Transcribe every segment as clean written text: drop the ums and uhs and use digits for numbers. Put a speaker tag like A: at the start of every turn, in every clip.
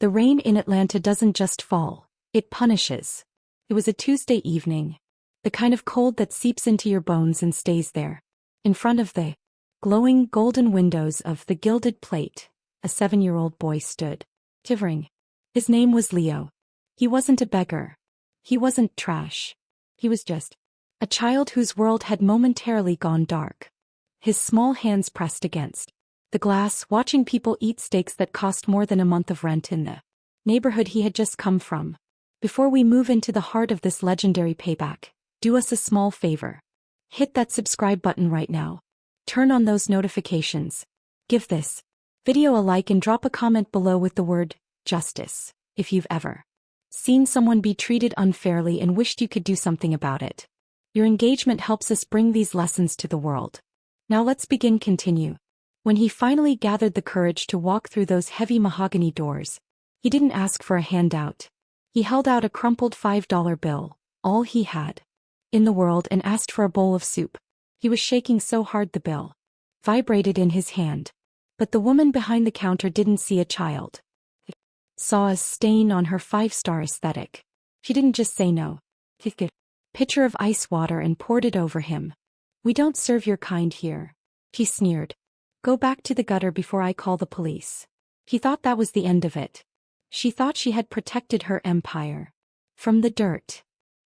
A: The rain in Atlanta doesn't just fall, it punishes. It was a Tuesday evening. The kind of cold that seeps into your bones and stays there. In front of the glowing golden windows of the Gilded Plate, a 7-year-old boy stood, shivering. His name was Leo. He wasn't a beggar. He wasn't trash. He was just a child whose world had momentarily gone dark. His small hands pressed against the glass, watching people eat steaks that cost more than a month of rent in the neighborhood he had just come from. Before we move into the heart of this legendary payback, do us a small favor. Hit that subscribe button right now. Turn on those notifications. Give this video a like and drop a comment below with the word justice if you've ever seen someone be treated unfairly and wished you could do something about it. Your engagement helps us bring these lessons to the world. Now let's continue. When he finally gathered the courage to walk through those heavy mahogany doors, he didn't ask for a handout. He held out a crumpled $5 bill, all he had in the world, and asked for a bowl of soup. He was shaking so hard the bill vibrated in his hand. But the woman behind the counter didn't see a child. It saw a stain on her 5-star aesthetic. She didn't just say no. She took a pitcher of ice water and poured it over him. "We don't serve your kind here," she sneered. "Go back to the gutter before I call the police." He thought that was the end of it. She thought she had protected her empire from the dirt.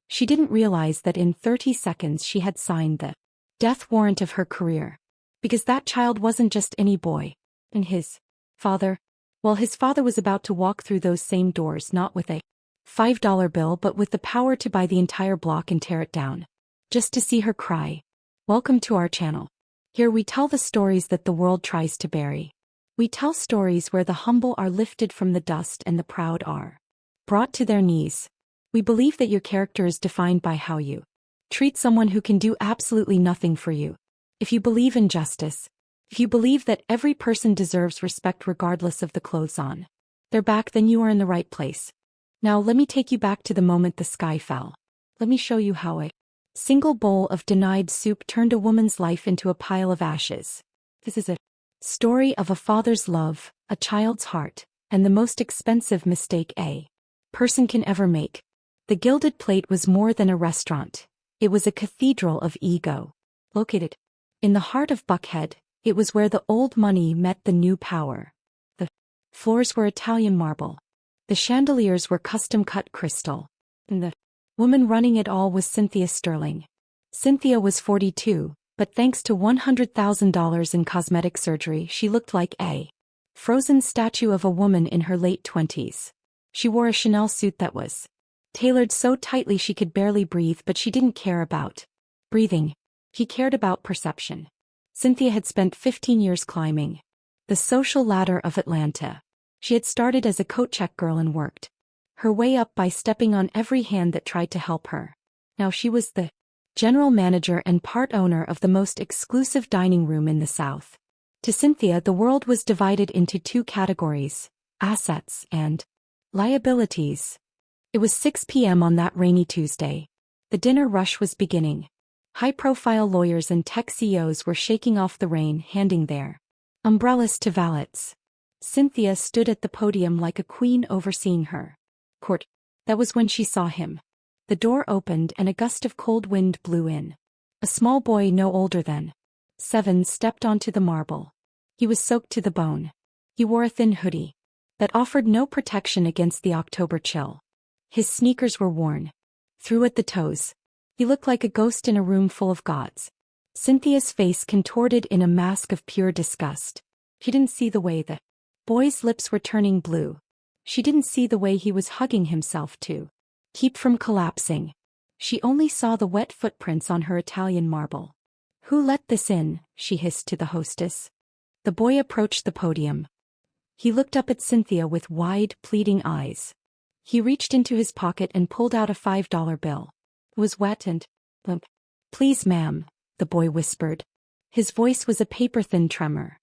A: She didn't realize that in 30 seconds she had signed the death warrant of her career. Because that child wasn't just any boy. And his father, well, his father was about to walk through those same doors not with a $5 bill but with the power to buy the entire block and tear it down. Just to see her cry. Welcome to our channel. Here we tell the stories that the world tries to bury. We tell stories where the humble are lifted from the dust and the proud are brought to their knees. We believe that your character is defined by how you treat someone who can do absolutely nothing for you. If you believe in justice, if you believe that every person deserves respect regardless of the clothes on their back, then you are in the right place. Now let me take you back to the moment the sky fell. Let me show you how a single bowl of denied soup turned a woman's life into a pile of ashes. This is a story of a father's love, a child's heart, and the most expensive mistake a person can ever make. The Gilded Plate was more than a restaurant. It was a cathedral of ego. Located in the heart of Buckhead, it was where the old money met the new power. The floors were Italian marble. The chandeliers were custom-cut crystal. And the woman running it all was Cynthia Sterling. Cynthia was 42, but thanks to $100,000 in cosmetic surgery, she looked like a frozen statue of a woman in her late 20s. She wore a Chanel suit that was tailored so tightly she could barely breathe, but she didn't care about breathing. She cared about perception. Cynthia had spent 15 years climbing the social ladder of Atlanta. She had started as a coat check girl and worked her way up by stepping on every hand that tried to help her. Now she was the general manager and part owner of the most exclusive dining room in the South. To Cynthia, the world was divided into 2 categories: assets and liabilities. It was 6 p.m. on that rainy Tuesday. The dinner rush was beginning. High-profile lawyers and tech CEOs were shaking off the rain, handing their umbrellas to valets. Cynthia stood at the podium like a queen overseeing her court. That was when she saw him. The door opened and a gust of cold wind blew in. A small boy no older than 7 stepped onto the marble. He was soaked to the bone. He wore a thin hoodie that offered no protection against the October chill. His sneakers were worn through at the toes. He looked like a ghost in a room full of gods. Cynthia's face contorted in a mask of pure disgust. She didn't see the way the boy's lips were turning blue. She didn't see the way he was hugging himself to keep from collapsing. She only saw the wet footprints on her Italian marble. "Who let this in?" she hissed to the hostess. The boy approached the podium. He looked up at Cynthia with wide, pleading eyes. He reached into his pocket and pulled out a $5 bill. It was wet and limp. "Please, ma'am," the boy whispered. His voice was a paper-thin tremor.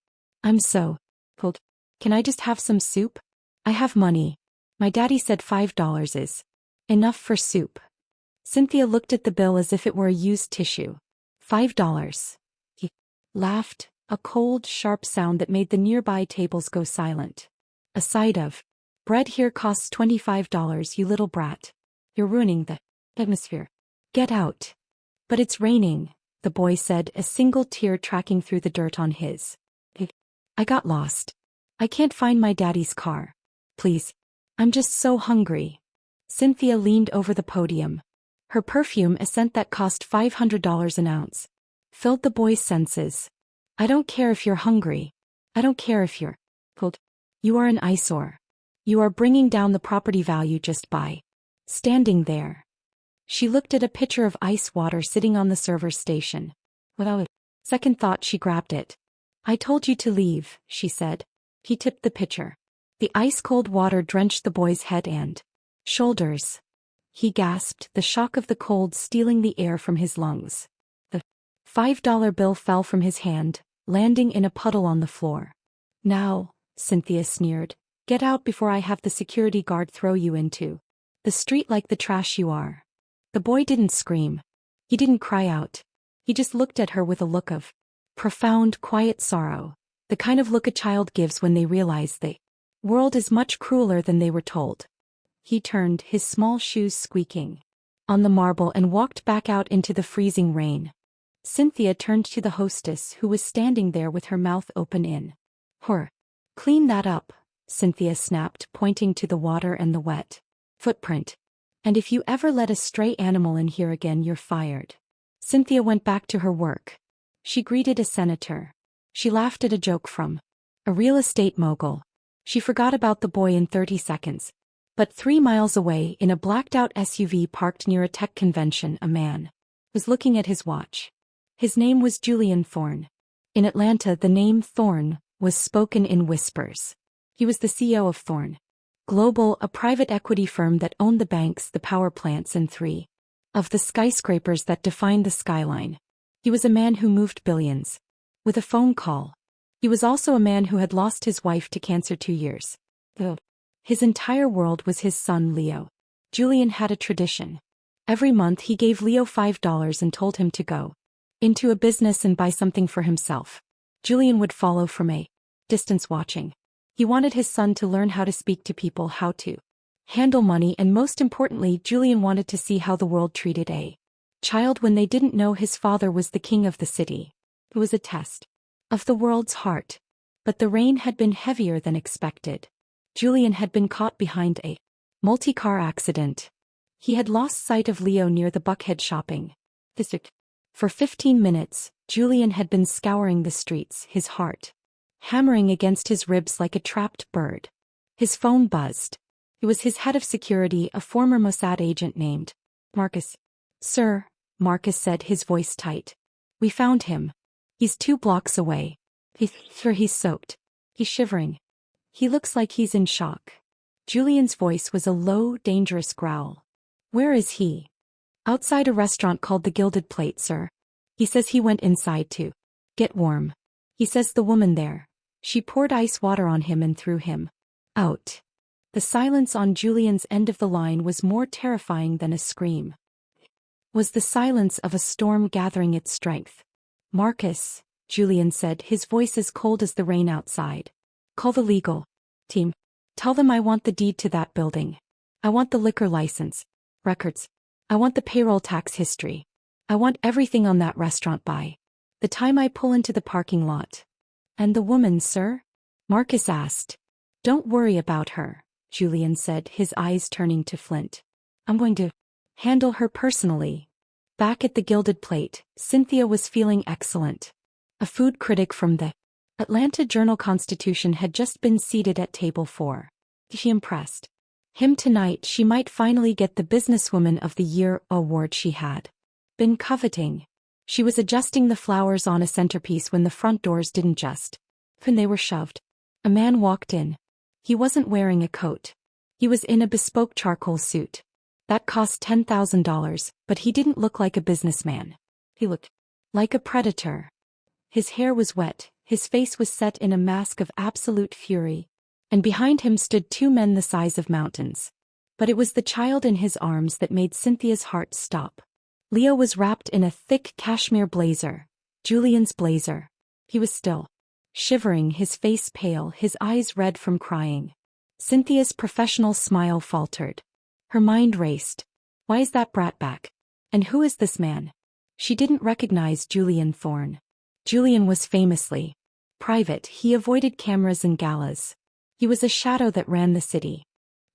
A: "I'm so cold. Can I just have some soup? I have money. My daddy said $5 is enough for soup." Cynthia looked at the bill as if it were a used tissue. $5. He laughed, a cold, sharp sound that made the nearby tables go silent. A sight of Bread here costs $25, you little brat. You're ruining the atmosphere. Get out. But it's raining, the boy said, a single tear tracking through the dirt on his. I got lost. I can't find my daddy's car. Please. I'm just so hungry. Cynthia leaned over the podium. Her perfume, a scent that cost $500 an ounce, filled the boy's senses. I don't care if you're hungry. I don't care if you're cold. You are an eyesore. You are bringing down the property value just by standing there. She looked at a pitcher of ice water sitting on the server's station. Without a second thought, she grabbed it. I told you to leave, she said. He tipped the pitcher. The ice-cold water drenched the boy's head and shoulders. He gasped, the shock of the cold stealing the air from his lungs. The $5 bill fell from his hand, landing in a puddle on the floor. Now, Cynthia sneered, get out before I have the security guard throw you into the street like the trash you are. The boy didn't scream. He didn't cry out. He just looked at her with a look of profound, quiet sorrow, the kind of look a child gives when they realize the world is much crueler than they were told. He turned, his small shoes squeaking on the marble, and walked back out into the freezing rain. Cynthia turned to the hostess, who was standing there with her mouth open in horror. Clean that up, Cynthia snapped, pointing to the water and the wet footprint. And if you ever let a stray animal in here again, you're fired. Cynthia went back to her work. She greeted a senator. She laughed at a joke from a real estate mogul. She forgot about the boy in 30 seconds. But 3 miles away, in a blacked-out SUV parked near a tech convention, a man was looking at his watch. His name was Julian Thorne. In Atlanta, the name Thorne was spoken in whispers. He was the CEO of Thorne Global, a private equity firm that owned the banks, the power plants, and 3 of the skyscrapers that defined the skyline. He was a man who moved billions with a phone call. He was also a man who had lost his wife to cancer 2 years ago. His entire world was his son Leo. Julian had a tradition. Every month he gave Leo $5 and told him to go into a business and buy something for himself. Julian would follow from a distance, watching. He wanted his son to learn how to speak to people, how to handle money, and most importantly, Julian wanted to see how the world treated a child when they didn't know his father was the king of the city. It was a test of the world's heart. But the rain had been heavier than expected. Julian had been caught behind a multi-car accident. He had lost sight of Leo near the Buckhead shopping district. For 15 minutes, Julian had been scouring the streets, his heart hammering against his ribs like a trapped bird. His phone buzzed. It was his head of security, a former Mossad agent named Marcus. Sir, Marcus said, his voice tight. We found him. He's 2 blocks away. He's soaked. He's shivering. He looks like he's in shock. Julian's voice was a low, dangerous growl. Where is he? Outside a restaurant called the Gilded Plate, sir. He says he went inside to get warm. He says the woman there. She poured ice water on him and threw him out. The silence on Julian's end of the line was more terrifying than a scream. It was the silence of a storm gathering its strength. Marcus, Julian said, his voice as cold as the rain outside. Call the legal team. Tell them I want the deed to that building. I want the liquor license, records. I want the payroll tax history. I want everything on that restaurant by the time I pull into the parking lot. And the woman, sir? Marcus asked. Don't worry about her, Julian said, his eyes turning to flint. I'm going to handle her personally. Back at the Gilded Plate, Cynthia was feeling excellent. A food critic from the Atlanta Journal-Constitution had just been seated at table 4. She impressed him tonight. She might finally get the Businesswoman of the Year award she had been coveting. She was adjusting the flowers on a centerpiece when the front doors didn't just when they were shoved. A man walked in. He wasn't wearing a coat. He was in a bespoke charcoal suit. That cost $10,000, but he didn't look like a businessman. He looked like a predator. His hair was wet, his face was set in a mask of absolute fury, and behind him stood 2 men the size of mountains. But it was the child in his arms that made Cynthia's heart stop. Leo was wrapped in a thick cashmere blazer, Julian's blazer. He was still shivering, his face pale, his eyes red from crying. Cynthia's professional smile faltered. Her mind raced. Why is that brat back? And who is this man? She didn't recognize Julian Thorne. Julian was famously private. He avoided cameras and galas. He was a shadow that ran the city.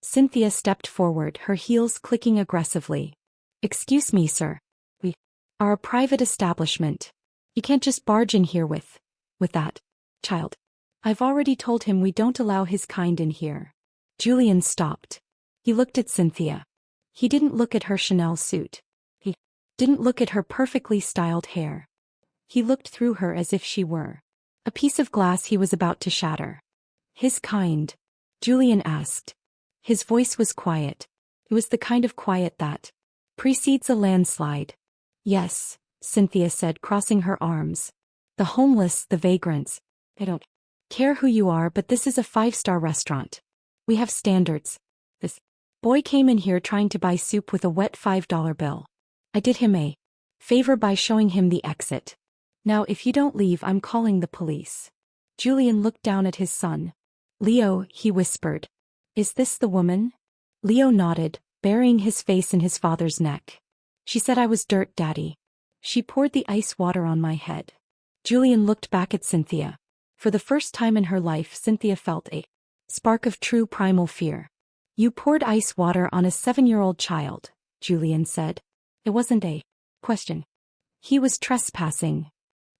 A: Cynthia stepped forward, her heels clicking aggressively. Excuse me, sir. We are a private establishment. You can't just barge in here with that child. I've already told him we don't allow his kind in here. Julian stopped. He looked at Cynthia. He didn't look at her Chanel suit. He didn't look at her perfectly styled hair. He looked through her as if she were a piece of glass he was about to shatter. His kind? Julian asked. His voice was quiet. It was the kind of quiet that precedes a landslide. Yes, Cynthia said, crossing her arms. The homeless, the vagrants. I don't care who you are, but this is a 5-star restaurant. We have standards. This boy came in here trying to buy soup with a wet $5 bill. I did him a favor by showing him the exit. Now if you don't leave, I'm calling the police. Julian looked down at his son. Leo, he whispered. Is this the woman? Leo nodded, burying his face in his father's neck. She said I was dirt, Daddy. She poured the ice water on my head. Julian looked back at Cynthia. For the first time in her life, Cynthia felt a spark of true primal fear. You poured ice water on a 7-year-old child, Julian said. It wasn't a question. He was trespassing.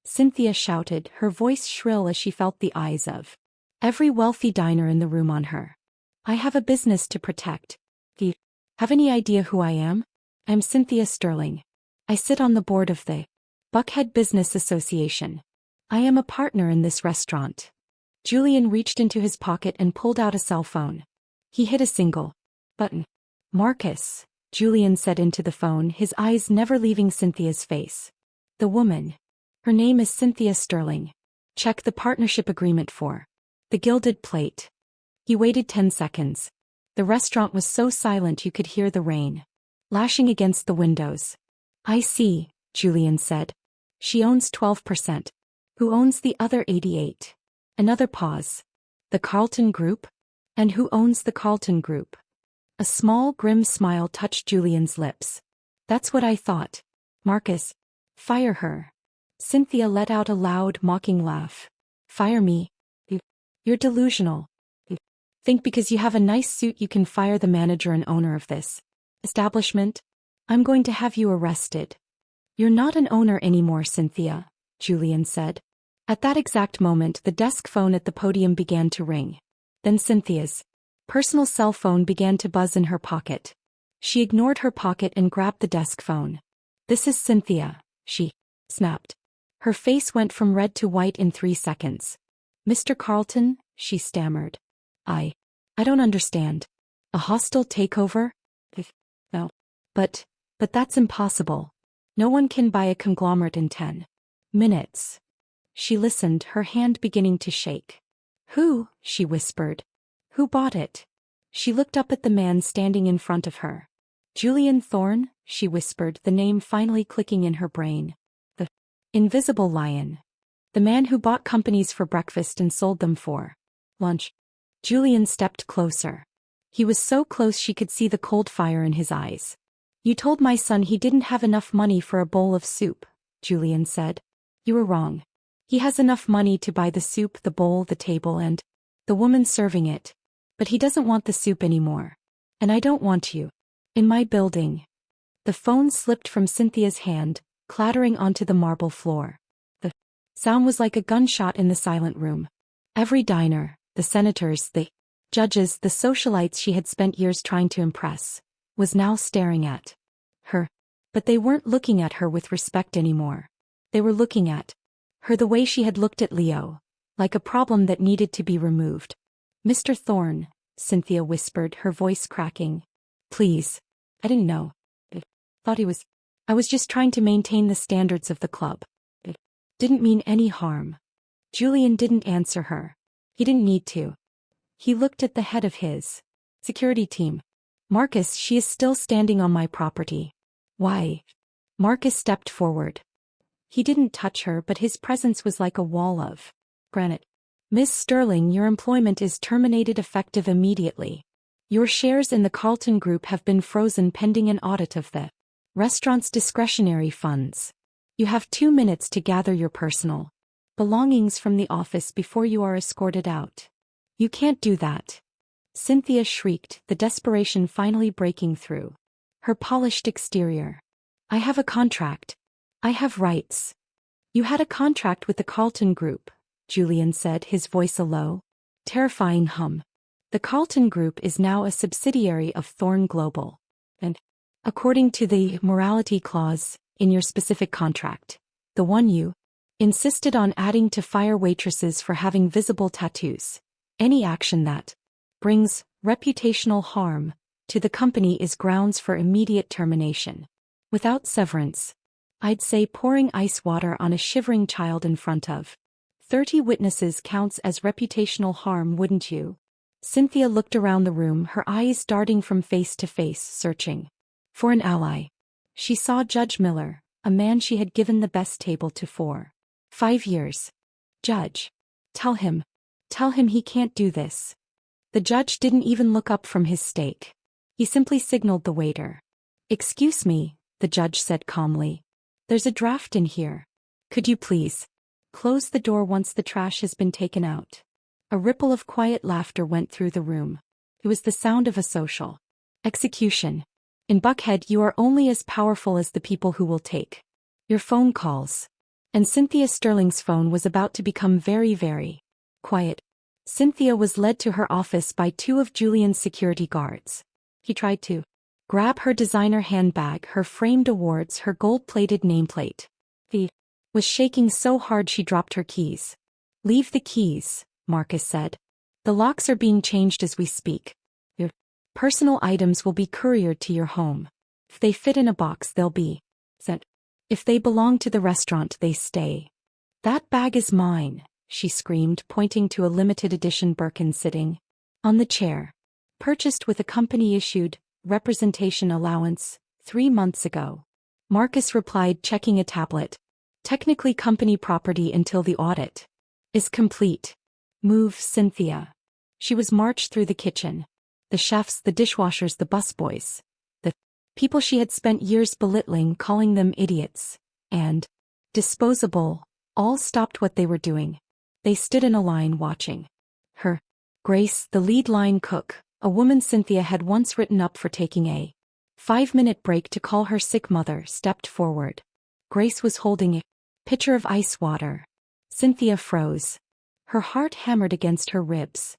A: Cynthia shouted, her voice shrill as she felt the eyes of every wealthy diner in the room on her. I have a business to protect. Do you have any idea who I am? I'm Cynthia Sterling. I sit on the board of the Buckhead Business Association. I am a partner in this restaurant. Julian reached into his pocket and pulled out a cell phone. He hit a single button. Marcus, Julian said into the phone, his eyes never leaving Cynthia's face. The woman. Her name is Cynthia Sterling. Check the partnership agreement for the Gilded Plate. He waited 10 seconds. The restaurant was so silent you could hear the rain lashing against the windows. I see, Julian said. She owns 12%. Who owns the other 88%? Another pause. The Carlton Group? And who owns the Carlton Group? A small, grim smile touched Julian's lips. That's what I thought. Marcus. Fire her. Cynthia let out a loud, mocking laugh. Fire me? You're delusional. You think because you have a nice suit you can fire the manager and owner of this establishment? I'm going to have you arrested. You're not an owner anymore, Cynthia, Julian said. At that exact moment, the desk phone at the podium began to ring. Then Cynthia's personal cell phone began to buzz in her pocket. She ignored her pocket and grabbed the desk phone. This is Cynthia, she snapped. Her face went from red to white in 3 seconds. Mr. Carlton, she stammered. I don't understand. A hostile takeover? No. But that's impossible. No one can buy a conglomerate in 10 minutes. She listened, her hand beginning to shake. Who? She whispered. Who bought it? She looked up at the man standing in front of her. Julian Thorne, she whispered, the name finally clicking in her brain. The invisible lion. The man who bought companies for breakfast and sold them for lunch. Julian stepped closer. He was so close she could see the cold fire in his eyes. You told my son he didn't have enough money for a bowl of soup, Julian said. You were wrong. He has enough money to buy the soup, the bowl, the table, and the woman serving it. But he doesn't want the soup anymore. And I don't want you in my building. The phone slipped from Cynthia's hand, clattering onto the marble floor. The sound was like a gunshot in the silent room. Every diner, the senators, the judges, the socialites she had spent years trying to impress, was now staring at her. But they weren't looking at her with respect anymore. They were looking at her the way she had looked at Leo, like a problem that needed to be removed. Mr. Thorne, Cynthia whispered, her voice cracking. Please. I didn't know. I thought I was just trying to maintain the standards of the club. It didn't mean any harm. Julian didn't answer her. He didn't need to. He looked at the head of his security team. Marcus, she is still standing on my property. Why? Marcus stepped forward. He didn't touch her, but his presence was like a wall of granite. Miss Sterling, your employment is terminated effective immediately. Your shares in the Carlton Group have been frozen pending an audit of the restaurant's discretionary funds. You have 2 minutes to gather your personal belongings from the office before you are escorted out. You can't do that. Cynthia shrieked, the desperation finally breaking through her polished exterior. I have a contract. I have rights. You had a contract with the Carlton Group, Julian said, his voice a low, terrifying hum. The Carlton Group is now a subsidiary of Thorn Global. And, according to the morality clause in your specific contract, the one you insisted on adding to fire waitresses for having visible tattoos, any action that brings reputational harm to the company is grounds for immediate termination. Without severance, I'd say pouring ice water on a shivering child in front of 30 witnesses counts as reputational harm, wouldn't you? Cynthia looked around the room, her eyes darting from face to face, searching for an ally. She saw Judge Miller, a man she had given the best table to for 5 years. Judge. Tell him he can't do this. The judge didn't even look up from his steak. He simply signaled the waiter. Excuse me, the judge said calmly. There's a draft in here. Could you please close the door once the trash has been taken out? A ripple of quiet laughter went through the room. It was the sound of a social execution. In Buckhead, you are only as powerful as the people who will take your phone calls. And Cynthia Sterling's phone was about to become very, very quiet. Cynthia was led to her office by 2 of Julian's security guards. He tried to grab her designer handbag, her framed awards, her gold-plated nameplate. She was shaking so hard she dropped her keys. Leave the keys, Marcus said. The locks are being changed as we speak. Your personal items will be couriered to your home. If they fit in a box, they'll be sent. If they belong to the restaurant, they stay. That bag is mine, she screamed, pointing to a limited edition Birkin sitting on the chair. Purchased with a company-issued representation allowance 3 months ago. Marcus replied, checking a tablet. Technically company property until the audit is complete. Move, Cynthia. She was marched through the kitchen. The chefs, the dishwashers, the busboys. The people she had spent years belittling, calling them idiots and disposable, all stopped what they were doing. They stood in a line watching her. Grace, the lead line cook, a woman Cynthia had once written up for taking a 5-minute break to call her sick mother, stepped forward. Grace was holding a pitcher of ice water. Cynthia froze. Her heart hammered against her ribs.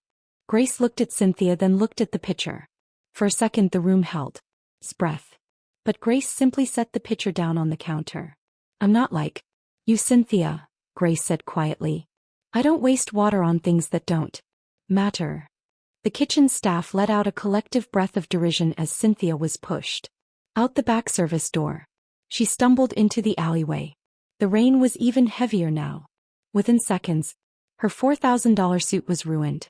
A: Grace looked at Cynthia, then looked at the pitcher. For a second the room held its breath. But Grace simply set the pitcher down on the counter. I'm not like you, Cynthia, Grace said quietly. I don't waste water on things that don't matter. The kitchen staff let out a collective breath of derision as Cynthia was pushed out the back service door. She stumbled into the alleyway. The rain was even heavier now. Within seconds, her $4,000 suit was ruined.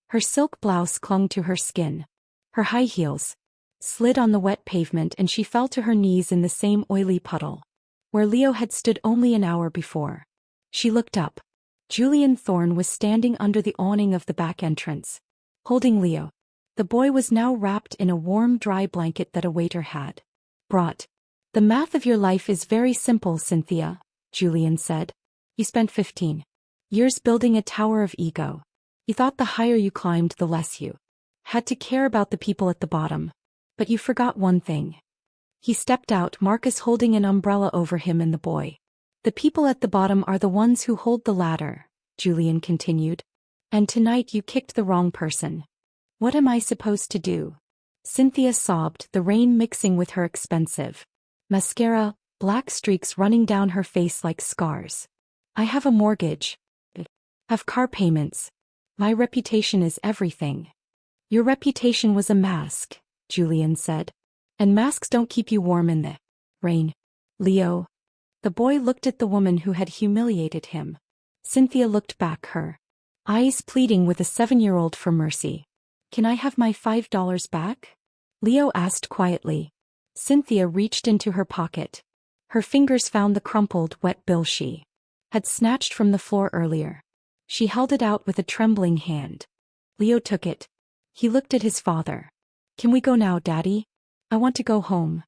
A: Her silk blouse clung to her skin. Her high heels slid on the wet pavement and she fell to her knees in the same oily puddle where Leo had stood only an hour before. She looked up. Julian Thorne was standing under the awning of the back entrance, holding Leo. The boy was now wrapped in a warm, dry blanket that a waiter had brought. The math of your life is very simple, Cynthia, Julian said. You spent 15 years building a tower of ego. You thought the higher you climbed, the less you had to care about the people at the bottom. But you forgot one thing. He stepped out, Marcus holding an umbrella over him and the boy. The people at the bottom are the ones who hold the ladder, Julian continued. And tonight you kicked the wrong person. What am I supposed to do? Cynthia sobbed, the rain mixing with her expensive mascara, black streaks running down her face like scars. I have a mortgage. Have car payments. My reputation is everything. Your reputation was a mask, Julian said. And masks don't keep you warm in the rain. Leo. The boy looked at the woman who had humiliated him. Cynthia looked back, her eyes pleading with a 7-year-old for mercy. Can I have my $5 back? Leo asked quietly. Cynthia reached into her pocket. Her fingers found the crumpled, wet bill she had snatched from the floor earlier. She held it out with a trembling hand. Leo took it. He looked at his father. "Can we go now, Daddy? I want to go home."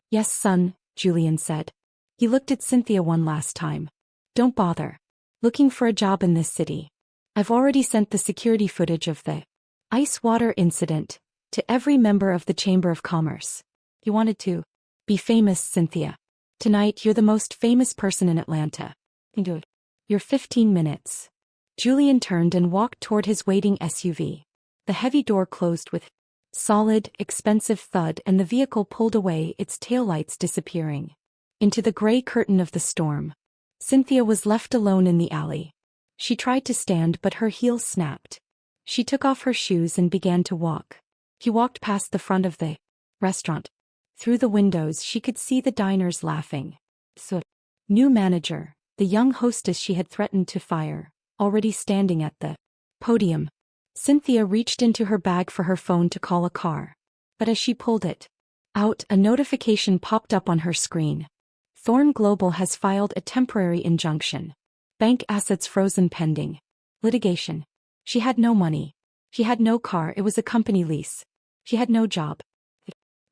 A: "Yes, son," Julian said. He looked at Cynthia one last time. "Don't bother looking for a job in this city. I've already sent the security footage of the ice water incident to every member of the Chamber of Commerce. You wanted to be famous, Cynthia. Tonight you're the most famous person in Atlanta. Do it. You're 15 minutes. Julian turned and walked toward his waiting SUV. The heavy door closed with solid, expensive thud and the vehicle pulled away, its taillights disappearing into the gray curtain of the storm. Cynthia was left alone in the alley. She tried to stand but her heels snapped. She took off her shoes and began to walk. He walked past the front of the restaurant. Through the windows she could see the diners laughing. So, new manager, the young hostess she had threatened to fire, already standing at the podium. Cynthia reached into her bag for her phone to call a car. But as she pulled it out, a notification popped up on her screen. Thorn Global has filed a temporary injunction. Bank assets frozen pending litigation. She had no money. She had no car, it was a company lease. She had no job.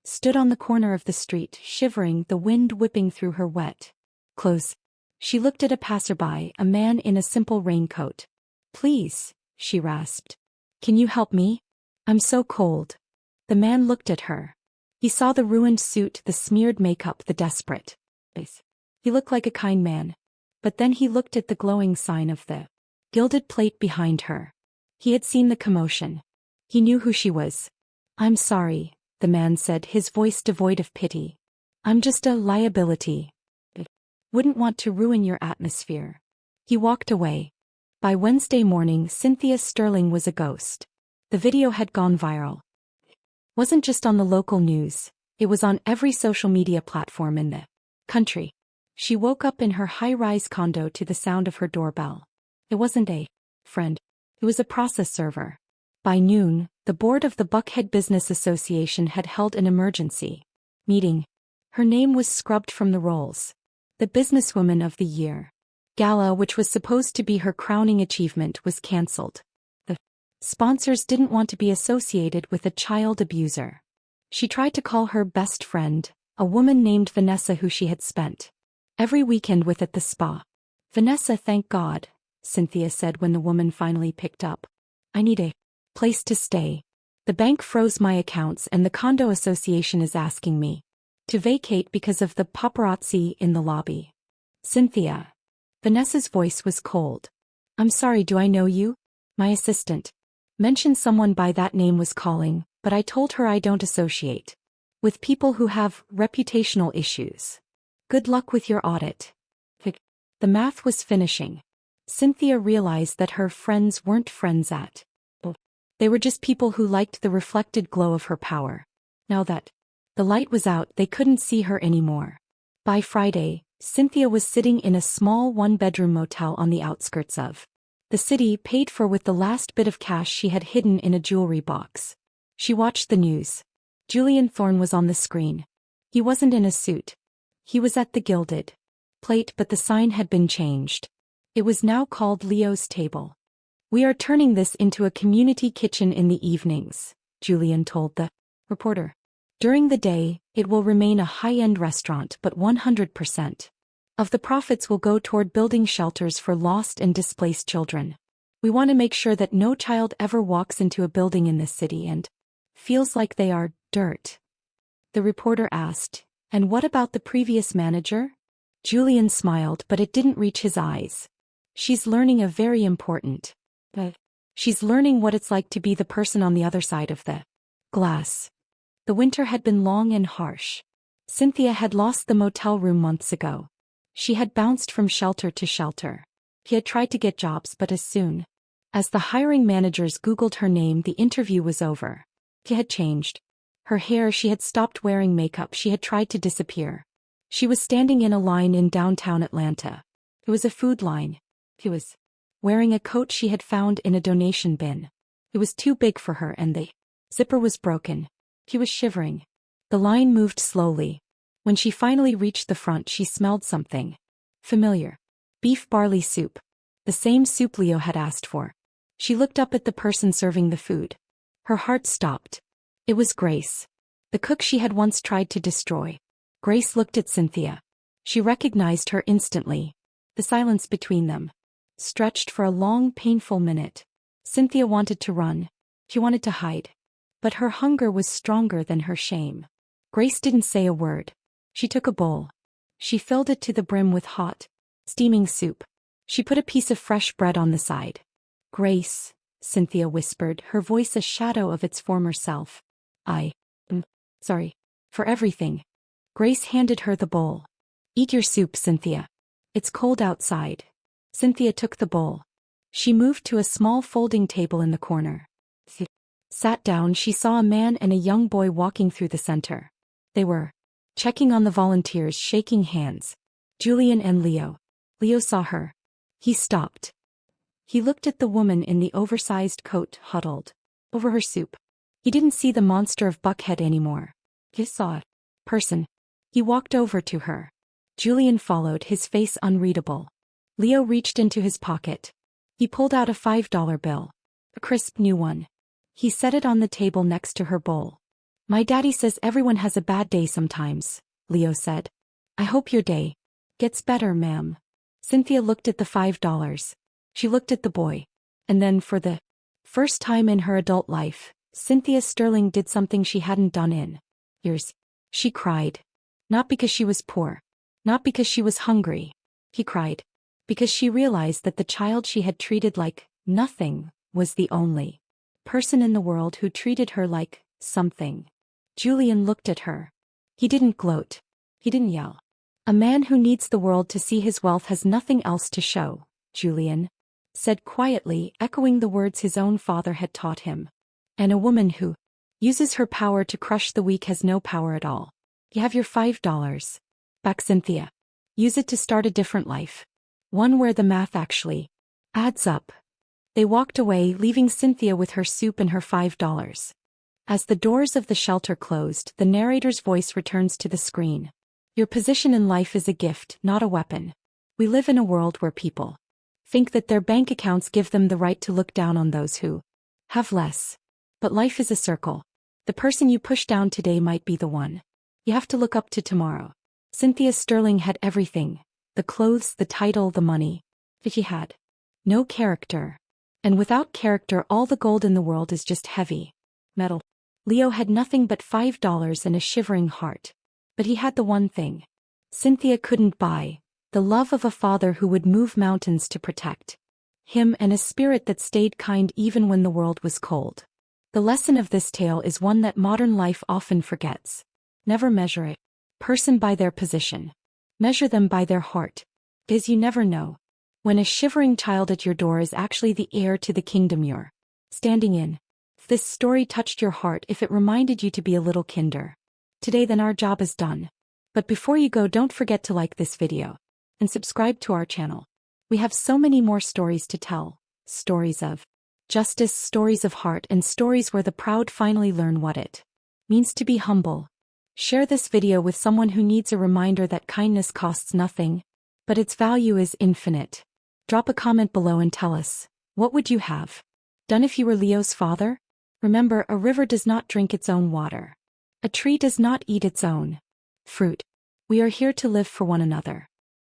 A: Stood on the corner of the street, shivering, the wind whipping through her wet clothes. She looked at a passerby, a man in a simple raincoat. "Please," she rasped. "Can you help me? I'm so cold." The man looked at her. He saw the ruined suit, the smeared makeup, the desperate face. He looked like a kind man. But then he looked at the glowing sign of the Gilded Plate behind her. He had seen the commotion. He knew who she was. "I'm sorry," the man said, his voice devoid of pity. "I'm just a liability. Wouldn't want to ruin your atmosphere." He walked away. By Wednesday morning, Cynthia Sterling was a ghost. The video had gone viral. Wasn't just on the local news, it was on every social media platform in the country. She woke up in her high-rise condo to the sound of her doorbell. It wasn't a friend. It was a process server. By noon, the board of the Buckhead Business Association had held an emergency meeting. Her name was scrubbed from the rolls. The Businesswoman of the Year gala, which was supposed to be her crowning achievement, was cancelled. The sponsors didn't want to be associated with a child abuser. She tried to call her best friend, a woman named Vanessa who she had spent every weekend with at the spa. "Vanessa, thank God," Cynthia said when the woman finally picked up. "I need a place to stay. The bank froze my accounts and the condo association is asking me to vacate because of the paparazzi in the lobby." "Cynthia." Vanessa's voice was cold. "I'm sorry, do I know you? My assistant mentioned someone by that name was calling, but I told her I don't associate with people who have reputational issues. Good luck with your audit." The math was finishing. Cynthia realized that her friends weren't friends at all. They were just people who liked the reflected glow of her power. Now that the light was out, they couldn't see her anymore. By Friday, Cynthia was sitting in a small one-bedroom motel on the outskirts of the city, paid for with the last bit of cash she had hidden in a jewelry box. She watched the news. Julian Thorne was on the screen. He wasn't in a suit. He was at the Gilded Plate, but the sign had been changed. It was now called Leo's Table. "We are turning this into a community kitchen in the evenings," Julian told the reporter. "During the day, it will remain a high-end restaurant, but 100% of the profits will go toward building shelters for lost and displaced children. We want to make sure that no child ever walks into a building in this city and feels like they are dirt." The reporter asked, "And what about the previous manager?" Julian smiled, but it didn't reach his eyes. "She's learning a very important, she's learning what it's like to be the person on the other side of the glass." The winter had been long and harsh. Cynthia had lost the motel room months ago. She had bounced from shelter to shelter. She had tried to get jobs, but as soon as the hiring managers Googled her name, the interview was over. She had changed her hair, she had stopped wearing makeup, she had tried to disappear. She was standing in a line in downtown Atlanta. It was a food line. She was wearing a coat she had found in a donation bin. It was too big for her and the zipper was broken. She was shivering. The line moved slowly. When she finally reached the front, she smelled something familiar. Beef barley soup. The same soup Leo had asked for. She looked up at the person serving the food. Her heart stopped. It was Grace, the cook she had once tried to destroy. Grace looked at Cynthia. She recognized her instantly. The silence between them stretched for a long, painful minute. Cynthia wanted to run. She wanted to hide. But her hunger was stronger than her shame. Grace didn't say a word. She took a bowl. She filled it to the brim with hot, steaming soup. She put a piece of fresh bread on the side. Grace, Cynthia whispered, her voice a shadow of its former self. I'm sorry for everything. Grace handed her the bowl. Eat your soup, Cynthia. It's cold outside. Cynthia took the bowl. She moved to a small folding table in the corner. Sat down. She saw a man and a young boy walking through the center. They were checking on the volunteers, shaking hands. Julian and Leo. Leo saw her. He stopped. He looked at the woman in the oversized coat huddled over her soup. He didn't see the monster of Buckhead anymore. He saw a person. He walked over to her. Julian followed, his face unreadable. Leo reached into his pocket. He pulled out a $5 bill. A crisp new one. He set it on the table next to her bowl. My daddy says everyone has a bad day sometimes, Leo said. I hope your day gets better, ma'am. Cynthia looked at the $5. She looked at the boy. And then, for the first time in her adult life, Cynthia Sterling did something she hadn't done in years. She cried. Not because she was poor. Not because she was hungry. He cried. Because she realized that the child she had treated like nothing was the only person in the world who treated her like something. Julian looked at her. He didn't gloat. He didn't yell. A man who needs the world to see his wealth has nothing else to show, Julian said quietly, echoing the words his own father had taught him. And a woman who uses her power to crush the weak has no power at all. You have your $5 back, Cynthia. Use it to start a different life. One where the math actually adds up. They walked away, leaving Cynthia with her soup and her $5. As the doors of the shelter closed, the narrator's voice returns to the screen. Your position in life is a gift, not a weapon. We live in a world where people think that their bank accounts give them the right to look down on those who have less. But life is a circle. The person you push down today might be the one you have to look up to tomorrow. Cynthia Sterling had everything. The clothes, the title, the money. But she had no character. And without character, all the gold in the world is just heavy metal. Leo had nothing but $5 and a shivering heart. But he had the one thing Cynthia couldn't buy, the love of a father who would move mountains to protect him, and a spirit that stayed kind even when the world was cold. The lesson of this tale is one that modern life often forgets. Never measure a person by their position. Measure them by their heart. Because you never know when a shivering child at your door is actually the heir to the kingdom you're standing in. If this story touched your heart, if it reminded you to be a little kinder today, then our job is done. But before you go, don't forget to like this video and subscribe to our channel. We have so many more stories to tell. Stories of justice, stories of heart, and stories where the proud finally learn what it means to be humble. Share this video with someone who needs a reminder that kindness costs nothing, but its value is infinite. Drop a comment below and tell us, what would you have done if you were Leo's father? Remember, a river does not drink its own water. A tree does not eat its own fruit. We are here to live for one another.